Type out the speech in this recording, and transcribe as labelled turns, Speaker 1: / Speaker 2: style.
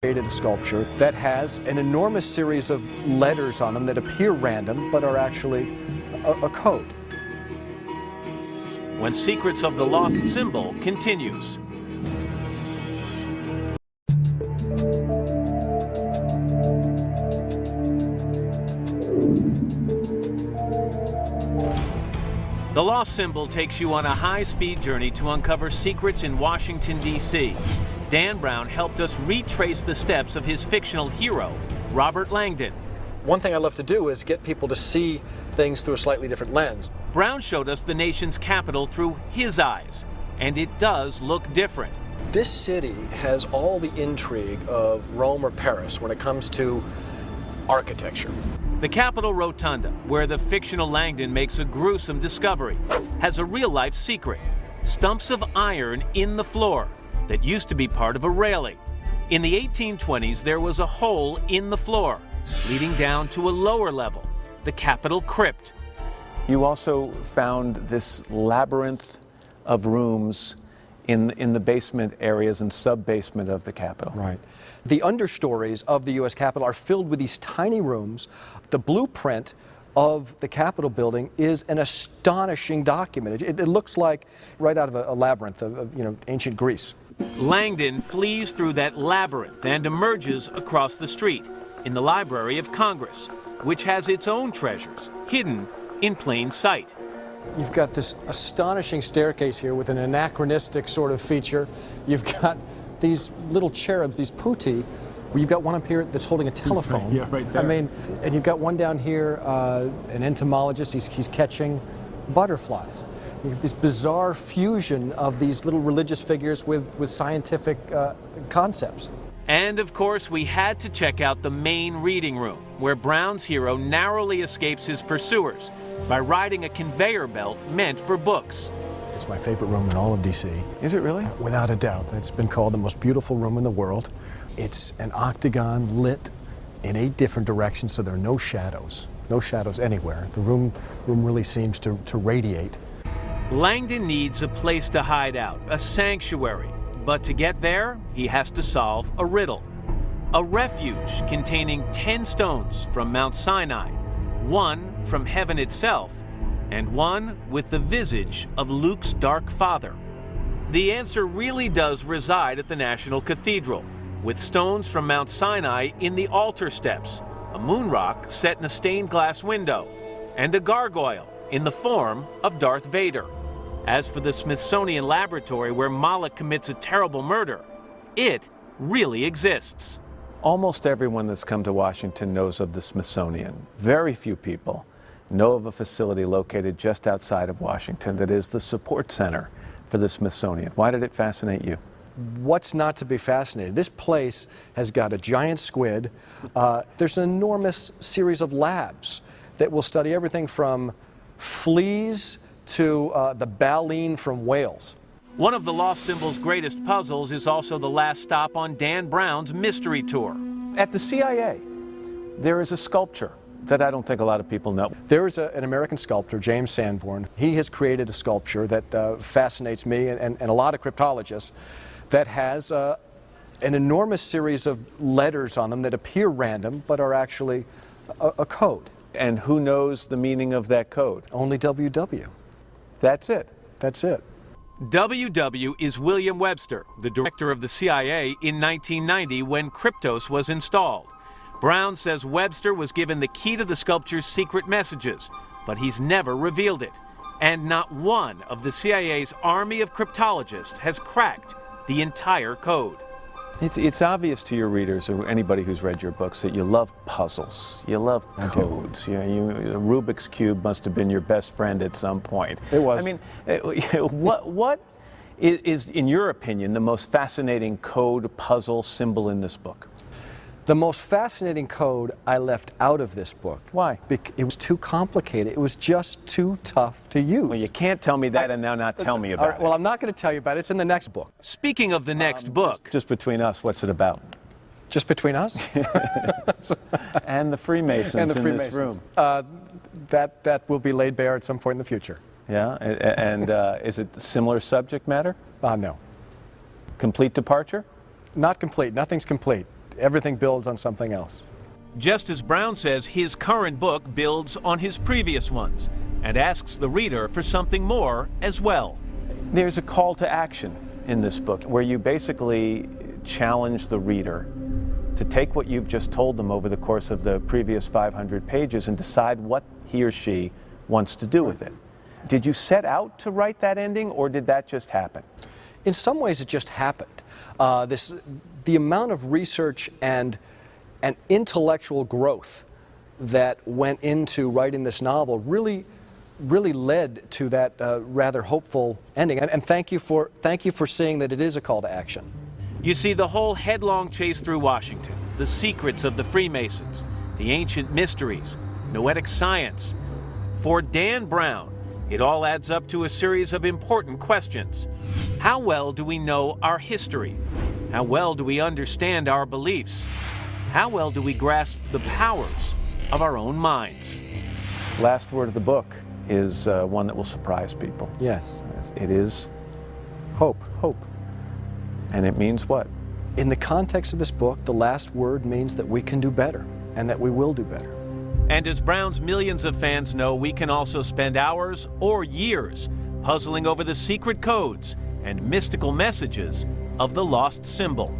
Speaker 1: Created a sculpture that has an enormous series of letters on them that appear random but are actually a code.
Speaker 2: When Secrets of the Lost Symbol continues. The Lost Symbol takes you on a high-speed journey to uncover secrets in Washington, D.C. Dan Brown helped us retrace the steps of his fictional hero, Robert Langdon.
Speaker 1: One thing I love to do is get people to see things through a slightly different lens.
Speaker 2: Brown showed us the nation's capital through his eyes, and it does look different.
Speaker 1: This city has all the intrigue of Rome or Paris when it comes to architecture.
Speaker 2: The Capitol Rotunda, where the fictional Langdon makes a gruesome discovery, has a real-life secret: stumps of iron in the floor that used to be part of a railing. In the 1820s, there was a hole in the floor, leading down to a lower level, the Capitol crypt.
Speaker 3: You also found this labyrinth of rooms in the basement areas and sub-basement of the Capitol.
Speaker 1: Right. The understories of the U.S. Capitol are filled with these tiny rooms. The blueprint of the Capitol building is an astonishing document. It looks like right out of a labyrinth of ancient Greece.
Speaker 2: Langdon flees through that labyrinth and emerges across the street in the Library of Congress, which has its own treasures hidden in plain sight.
Speaker 1: You've got this astonishing staircase here with an anachronistic sort of feature. You've got these little cherubs, these putti. You've got one up here that's holding a telephone.
Speaker 3: Yeah, right there.
Speaker 1: I mean, and you've got one down here, an entomologist. He's catching butterflies. You have this bizarre fusion of these little religious figures with scientific concepts.
Speaker 2: And of course, we had to check out the main reading room, where Brown's hero narrowly escapes his pursuers by riding a conveyor belt meant for books.
Speaker 1: It's my favorite room in all of D.C.
Speaker 3: Is it really?
Speaker 1: Without a doubt. It's been called the most beautiful room in the world. It's an octagon lit in 8 different directions, so there are no shadows. No shadows anywhere. The room really seems to radiate.
Speaker 2: Langdon needs a place to hide out, a sanctuary. But to get there, he has to solve a riddle. A refuge containing 10 stones from Mount Sinai, one from heaven itself, and one with the visage of Luke's dark father. The answer really does reside at the National Cathedral, with stones from Mount Sinai in the altar steps, a moon rock set in a stained glass window, and a gargoyle in the form of Darth Vader. As for the Smithsonian Laboratory where Moloch commits a terrible murder, it really exists.
Speaker 3: Almost everyone that's come to Washington knows of the Smithsonian. Very few people know of a facility located just outside of Washington that is the support center for the Smithsonian. Why did it fascinate you?
Speaker 1: What's not to be fascinated? This place has got a giant squid. There's an enormous series of labs that will study everything from fleas to the baleen from whales.
Speaker 2: One of the Lost Symbol's greatest puzzles is also the last stop on Dan Brown's mystery tour.
Speaker 3: At the CIA, there is a sculpture that I don't think a lot of people know.
Speaker 1: There is an American sculptor, James Sanborn. He has created a sculpture that fascinates me and a lot of cryptologists that has an enormous series of letters on them that appear random but are actually a code.
Speaker 3: And who knows the meaning of that code?
Speaker 1: Only WW.
Speaker 3: That's it.
Speaker 1: That's it.
Speaker 2: WW is William Webster, the director of the CIA in 1990 when Kryptos was installed. Brown says Webster was given the key to the sculpture's secret messages, but he's never revealed it. And not one of the CIA's army of cryptologists has cracked the entire code.
Speaker 3: It's obvious to your readers or anybody who's read your books that you love puzzles, you love codes. Rubik's Cube must have been your best friend at some point.
Speaker 1: It was.
Speaker 3: I mean, what is, in your opinion, the most fascinating code, puzzle, symbol in this book?
Speaker 1: The most fascinating code I left out of this book.
Speaker 3: Why?
Speaker 1: It was too complicated. It was just too tough to use.
Speaker 3: Well, you can't tell me that and now not tell me about it.
Speaker 1: Well, I'm not going to tell you about it. It's in the next book.
Speaker 2: Speaking of the next book.
Speaker 3: Just between us, what's it about?
Speaker 1: Just between us?
Speaker 3: And the Freemasons in this room.
Speaker 1: That will be laid bare at some point in the future.
Speaker 3: Yeah? And is it similar subject matter?
Speaker 1: No.
Speaker 3: Complete departure?
Speaker 1: Not complete. Nothing's complete. everything builds on something else.
Speaker 2: Just as Brown says his current book builds on his previous ones and asks the reader for something more as well.
Speaker 3: There's a call to action in this book where you basically challenge the reader to take what you've just told them over the course of the previous 500 pages and decide what he or she wants to do with it. Did you set out to write that ending, or did that just happen?
Speaker 1: In some ways, it just happened. The amount of research and intellectual growth that went into writing this novel really led to that rather hopeful ending. And thank you for seeing that it is a call to action.
Speaker 2: You see, the whole headlong chase through Washington, the secrets of the Freemasons, the ancient mysteries, noetic science. For Dan Brown, it all adds up to a series of important questions. How well do we know our history? How well do we understand our beliefs? How well do we grasp the powers of our own minds?
Speaker 3: Last word of the book is one that will surprise people.
Speaker 1: Yes.
Speaker 3: It is
Speaker 1: Hope.
Speaker 3: hope. And it means what?
Speaker 1: In the context of this book, the last word means that we can do better and that we will do better.
Speaker 2: And as Brown's millions of fans know, we can also spend hours or years puzzling over the secret codes and mystical messages of the lost symbol.